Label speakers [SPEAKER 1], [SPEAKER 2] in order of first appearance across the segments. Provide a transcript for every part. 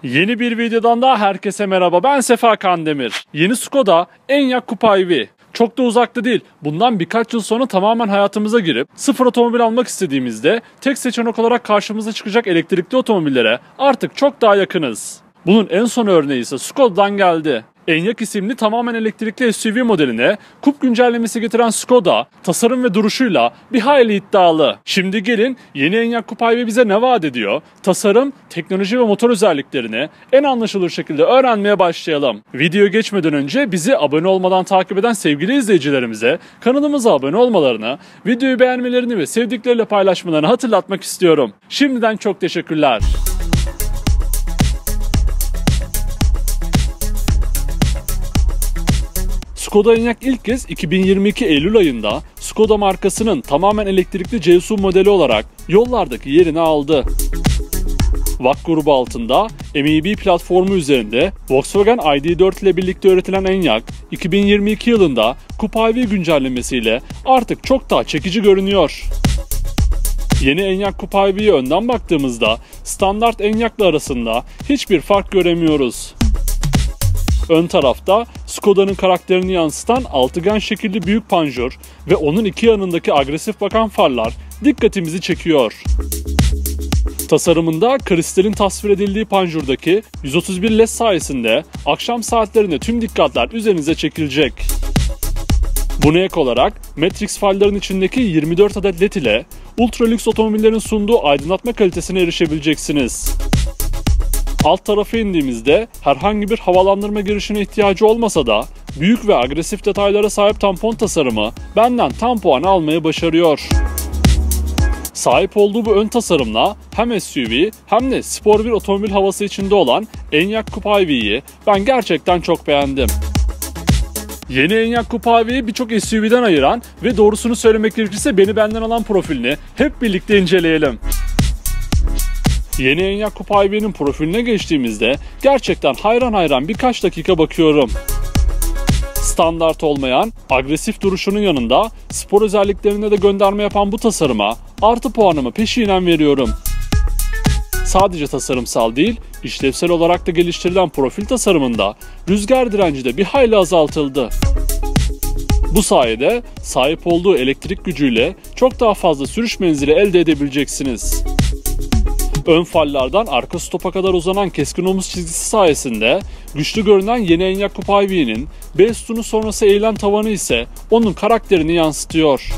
[SPEAKER 1] Yeni bir videodan daha herkese merhaba. Ben Sefa Kandemir. Yeni Skoda Enyaq Coupe. Çok da uzakta değil. Bundan birkaç yıl sonra tamamen hayatımıza girip sıfır otomobil almak istediğimizde tek seçenek olarak karşımıza çıkacak elektrikli otomobillere artık çok daha yakınız. Bunun en son örneği ise Skoda'dan geldi. Enyaq isimli tamamen elektrikli SUV modeline kup güncellemesi getiren Skoda, tasarım ve duruşuyla bir hayli iddialı. Şimdi gelin yeni Enyaq Coupe bize ne vaat ediyor? Tasarım, teknoloji ve motor özelliklerini en anlaşılır şekilde öğrenmeye başlayalım. Videoya geçmeden önce bizi abone olmadan takip eden sevgili izleyicilerimize kanalımıza abone olmalarını, videoyu beğenmelerini ve sevdikleriyle paylaşmalarını hatırlatmak istiyorum. Şimdiden çok teşekkürler. Skoda Enyaq ilk kez 2022 Eylül ayında Skoda markasının tamamen elektrikli C-SUV modeli olarak yollardaki yerini aldı. VAK grubu altında MEB platformu üzerinde Volkswagen ID.4 ile birlikte üretilen Enyaq, 2022 yılında Coupe güncellemesiyle artık çok daha çekici görünüyor. Yeni Enyaq Coupe'ye önden baktığımızda standart Enyaq'la arasında hiçbir fark göremiyoruz. Ön tarafta Skoda'nın karakterini yansıtan altıgen şekilli büyük panjur ve onun iki yanındaki agresif bakan farlar dikkatimizi çekiyor. Tasarımında kristalin tasvir edildiği panjurdaki 131 LED sayesinde akşam saatlerinde tüm dikkatler üzerinize çekilecek. Buna ek olarak Matrix farların içindeki 24 adet LED ile ultra lüks otomobillerin sunduğu aydınlatma kalitesine erişebileceksiniz. Alt tarafa indiğimizde herhangi bir havalandırma girişine ihtiyacı olmasa da büyük ve agresif detaylara sahip tampon tasarımı benden tam puan almayı başarıyor. Sahip olduğu bu ön tasarımla hem SUV hem de spor bir otomobil havası içinde olan Enyaq Coupe'yi ben gerçekten çok beğendim. Yeni Enyaq Coupe'yi birçok SUV'den ayıran ve doğrusunu söylemek gerekirse beni benden alan profilini hep birlikte inceleyelim. Yeni Enyaq Coupe'nin profiline geçtiğimizde gerçekten hayran birkaç dakika bakıyorum. Standart olmayan, agresif duruşunun yanında spor özelliklerine de gönderme yapan bu tasarıma artı puanımı peşinen veriyorum. Sadece tasarımsal değil, işlevsel olarak da geliştirilen profil tasarımında rüzgar direnci de bir hayli azaltıldı. Bu sayede sahip olduğu elektrik gücüyle çok daha fazla sürüş menzili elde edebileceksiniz. Ön farlardan arka stopa kadar uzanan keskin omuz çizgisi sayesinde güçlü görünen yeni Enyaq Coupe'nin B sütunu sonrası eğilen tavanı ise onun karakterini yansıtıyor.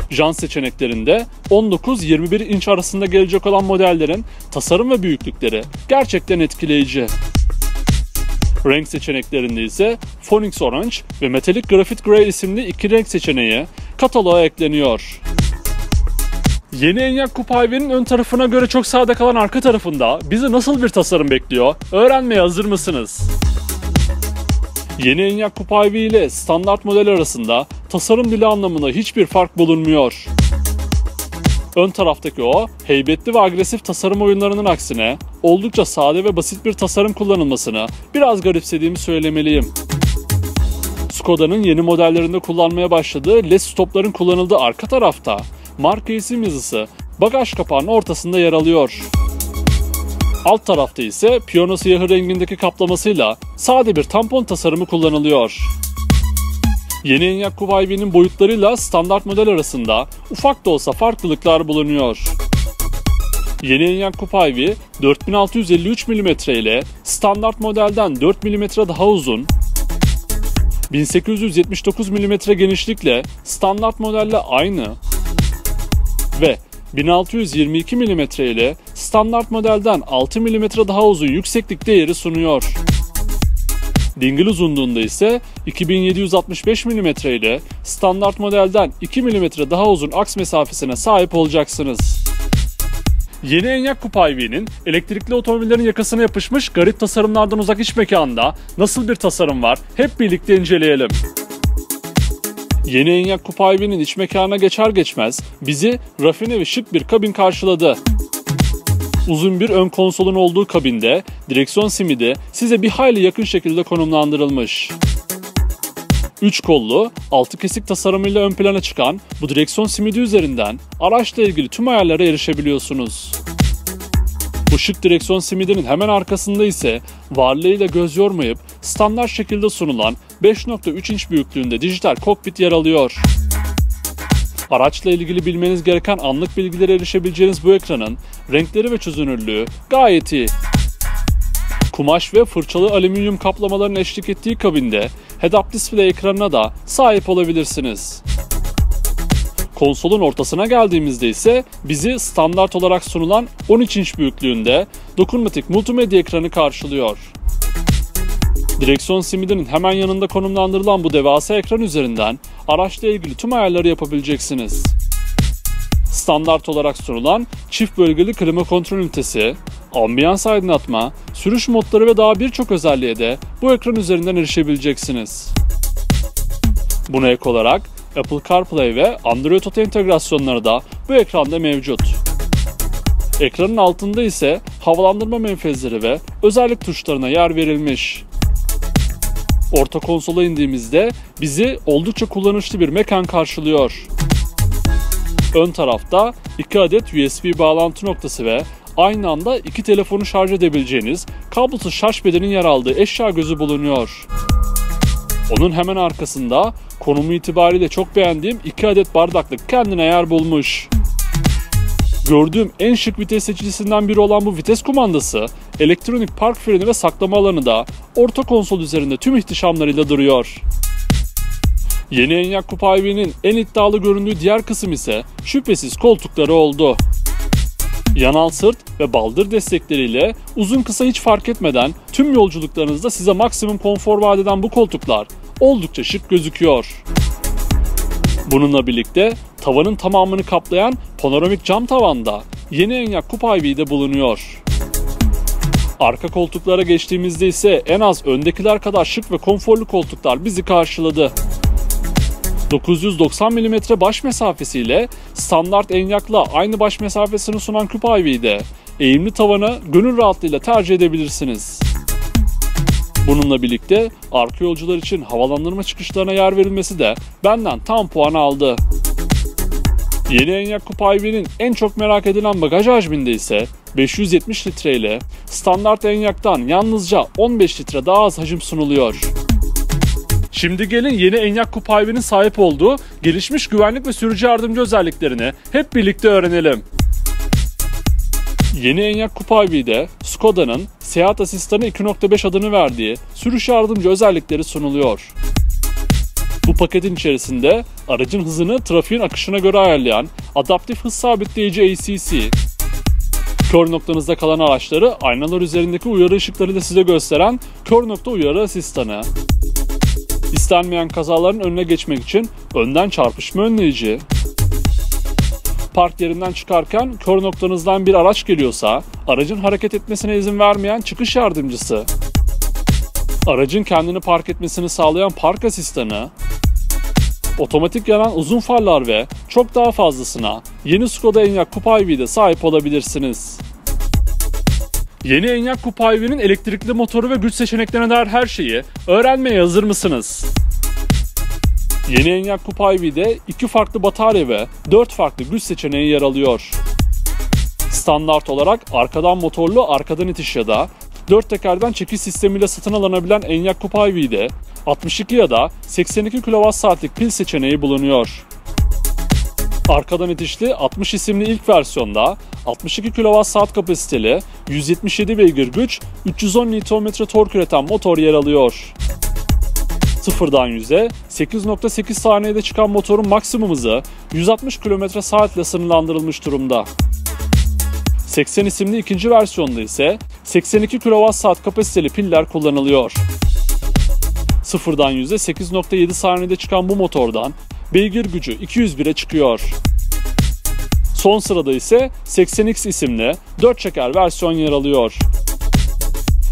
[SPEAKER 1] Jant seçeneklerinde 19-21 inç arasında gelecek olan modellerin tasarım ve büyüklükleri gerçekten etkileyici. Renk seçeneklerinde ise Phoenix Orange ve Metallic Graphite Grey isimli iki renk seçeneği kataloğa ekleniyor. Yeni Enyaq Coupe'nin ön tarafına göre çok sade kalan arka tarafında bizi nasıl bir tasarım bekliyor? Öğrenmeye hazır mısınız? Yeni Enyaq Coupe ile standart model arasında tasarım dili anlamında hiçbir fark bulunmuyor. Ön taraftaki o heybetli ve agresif tasarım oyunlarının aksine oldukça sade ve basit bir tasarım kullanılmasını biraz garipsediğimi söylemeliyim. Skoda'nın yeni modellerinde kullanmaya başladığı LED stopların kullanıldığı arka tarafta marka isim yazısı bagaj kapağının ortasında yer alıyor. Alt tarafta ise piyano siyahı rengindeki kaplamasıyla sade bir tampon tasarımı kullanılıyor. Yeni Enyaq Coupe'nin boyutlarıyla standart model arasında ufak da olsa farklılıklar bulunuyor. Yeni Enyaq Coupe 4653 mm ile standart modelden 4 mm daha uzun, 1879 mm genişlikle standart modelle aynı ve 1622 mm ile standart modelden 6 mm daha uzun yükseklikte yeri sunuyor. Dingil uzunluğunda ise 2765 mm ile standart modelden 2 mm daha uzun aks mesafesine sahip olacaksınız. Yeni Enyaq Coupe'nin elektrikli otomobillerin yakasına yapışmış garip tasarımlardan uzak iç mekanında nasıl bir tasarım var hep birlikte inceleyelim. Yeni Enyaq Coupe'nin iç mekanına geçer geçmez bizi rafine ve şık bir kabin karşıladı. Uzun bir ön konsolun olduğu kabinde direksiyon simidi size bir hayli yakın şekilde konumlandırılmış. 3 kollu, 6 kesik tasarımıyla ön plana çıkan bu direksiyon simidi üzerinden araçla ilgili tüm ayarlara erişebiliyorsunuz. Bu şık direksiyon simidinin hemen arkasında ise varlığıyla göz yormayıp standart şekilde sunulan 5.3 inç büyüklüğünde dijital kokpit yer alıyor. Araçla ilgili bilmeniz gereken anlık bilgilere erişebileceğiniz bu ekranın renkleri ve çözünürlüğü gayet iyi. Kumaş ve fırçalı alüminyum kaplamaların eşlik ettiği kabinde head-up display ekranına da sahip olabilirsiniz. Konsolun ortasına geldiğimizde ise bizi standart olarak sunulan 13 inç büyüklüğünde dokunmatik multimedya ekranı karşılıyor. Direksiyon simidinin hemen yanında konumlandırılan bu devasa ekran üzerinden araçla ilgili tüm ayarları yapabileceksiniz. Standart olarak sunulan çift bölgeli klima kontrol ünitesi, ambiyans aydınlatma, sürüş modları ve daha birçok özelliğe de bu ekran üzerinden erişebileceksiniz. Buna ek olarak Apple CarPlay ve Android Auto entegrasyonları da bu ekranda mevcut. Ekranın altında ise havalandırma menfezleri ve özellik tuşlarına yer verilmiş. Orta konsola indiğimizde bizi oldukça kullanışlı bir mekan karşılıyor. Ön tarafta 2 adet USB bağlantı noktası ve aynı anda 2 telefonu şarj edebileceğiniz kablosuz şarj pedinin yer aldığı eşya gözü bulunuyor. Onun hemen arkasında konumu itibariyle çok beğendiğim 2 adet bardaklık kendine yer bulmuş. Gördüğüm en şık vites seçicisinden biri olan bu vites kumandası, elektronik park freni ve saklama alanı da orta konsol üzerinde tüm ihtişamlarıyla duruyor. Yeni Enyaq Coupe IV'nin en iddialı göründüğü diğer kısım ise şüphesiz koltukları oldu. Yanal sırt ve baldır destekleriyle uzun kısa hiç fark etmeden tüm yolculuklarınızda size maksimum konfor vaat eden bu koltuklar oldukça şık gözüküyor. Bununla birlikte tavanın tamamını kaplayan panoramik cam tavanda yeni Enyaq Coupe IV'de bulunuyor. Arka koltuklara geçtiğimizde ise en az öndekiler kadar şık ve konforlu koltuklar bizi karşıladı. 990 mm baş mesafesiyle standart Enyaq'la aynı baş mesafesini sunan Coupe IV'de eğimli tavanı gönül rahatlığıyla tercih edebilirsiniz. Bununla birlikte arka yolcular için havalandırma çıkışlarına yer verilmesi de benden tam puan aldı. Yeni Enyaq Coupe IV'nin en çok merak edilen bagaj hacminde ise 570 litre ile standart Enyaq'tan yalnızca 15 litre daha az hacim sunuluyor. Şimdi gelin yeni Enyaq Coupe IV'nin sahip olduğu gelişmiş güvenlik ve sürücü yardımcı özelliklerini hep birlikte öğrenelim. Yeni Enyaq Coupe IV'de Skoda'nın Seyahat Asistanı 2.5 adını verdiği sürüş yardımcı özellikleri sunuluyor. Bu paketin içerisinde aracın hızını trafiğin akışına göre ayarlayan adaptif hız sabitleyici ACC, kör noktanızda kalan araçları aynalar üzerindeki uyarı ışıklarıyla size gösteren kör nokta uyarı asistanı, İstenmeyen kazaların önüne geçmek için önden çarpışma önleyici, park yerinden çıkarken kör noktanızdan bir araç geliyorsa aracın hareket etmesine izin vermeyen çıkış yardımcısı, aracın kendini park etmesini sağlayan park asistanı, otomatik yanan uzun farlar ve çok daha fazlasına yeni Skoda Enyaq Coupe IV'de sahip olabilirsiniz. Yeni Enyaq Coupe IV'nin elektrikli motoru ve güç seçeneklerine dair her şeyi öğrenmeye hazır mısınız? Yeni Enyaq Coupe IV'de 2 farklı batarya ve 4 farklı güç seçeneği yer alıyor. Standart olarak arkadan motorlu arkadan itiş ya da 4 tekerden çekiş sistemiyle satın alınabilen Enyaq Coupe IV'de 62 ya da 82 kWh'lik pil seçeneği bulunuyor. Arkadan itişli 60 isimli ilk versiyonda 62 kWh kapasiteli 177 beygir güç 310 Nm tork üreten motor yer alıyor. Sıfırdan 100'e 8.8 saniyede çıkan motorun maksimum hızı 160 km/s ile sınırlandırılmış durumda. 80 isimli ikinci versiyonda ise 82 kWh kapasiteli piller kullanılıyor. Sıfırdan 100'e 8.7 saniyede çıkan bu motordan beygir gücü 201'e çıkıyor. Son sırada ise 80X isimli 4 çeker versiyon yer alıyor.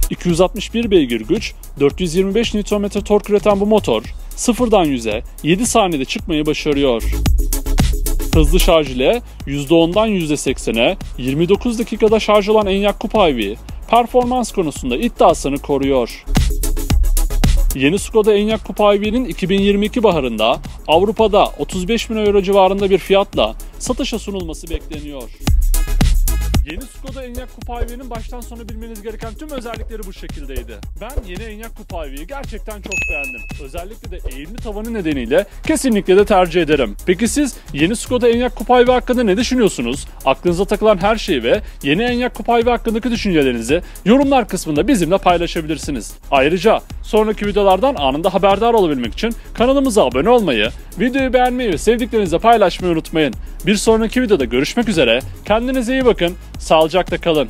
[SPEAKER 1] 261 beygir güç, 425 Nm tork üreten bu motor sıfırdan 100'e 7 saniyede çıkmayı başarıyor. Hızlı şarj ile %10'dan %80'e 29 dakikada şarj olan Enyaq Coupe IV, performans konusunda iddiasını koruyor. Yeni Skoda Enyaq Coupe IV'nin 2022 baharında Avrupa'da 35.000 euro civarında bir fiyatla satışa sunulması bekleniyor. Yeni Skoda Enyaq Coupe IV'nin baştan sona bilmeniz gereken tüm özellikleri bu şekildeydi. Ben yeni Enyaq Coupe IV'yi gerçekten çok beğendim. Özellikle de eğimli tavanı nedeniyle kesinlikle de tercih ederim. Peki siz yeni Skoda Enyaq Coupe IV hakkında ne düşünüyorsunuz? Aklınıza takılan her şeyi ve yeni Enyaq Coupe IV hakkındaki düşüncelerinizi yorumlar kısmında bizimle paylaşabilirsiniz. Ayrıca sonraki videolardan anında haberdar olabilmek için kanalımıza abone olmayı, videoyu beğenmeyi ve sevdiklerinizle paylaşmayı unutmayın. Bir sonraki videoda görüşmek üzere. Kendinize iyi bakın. Sağlıcakla kalın.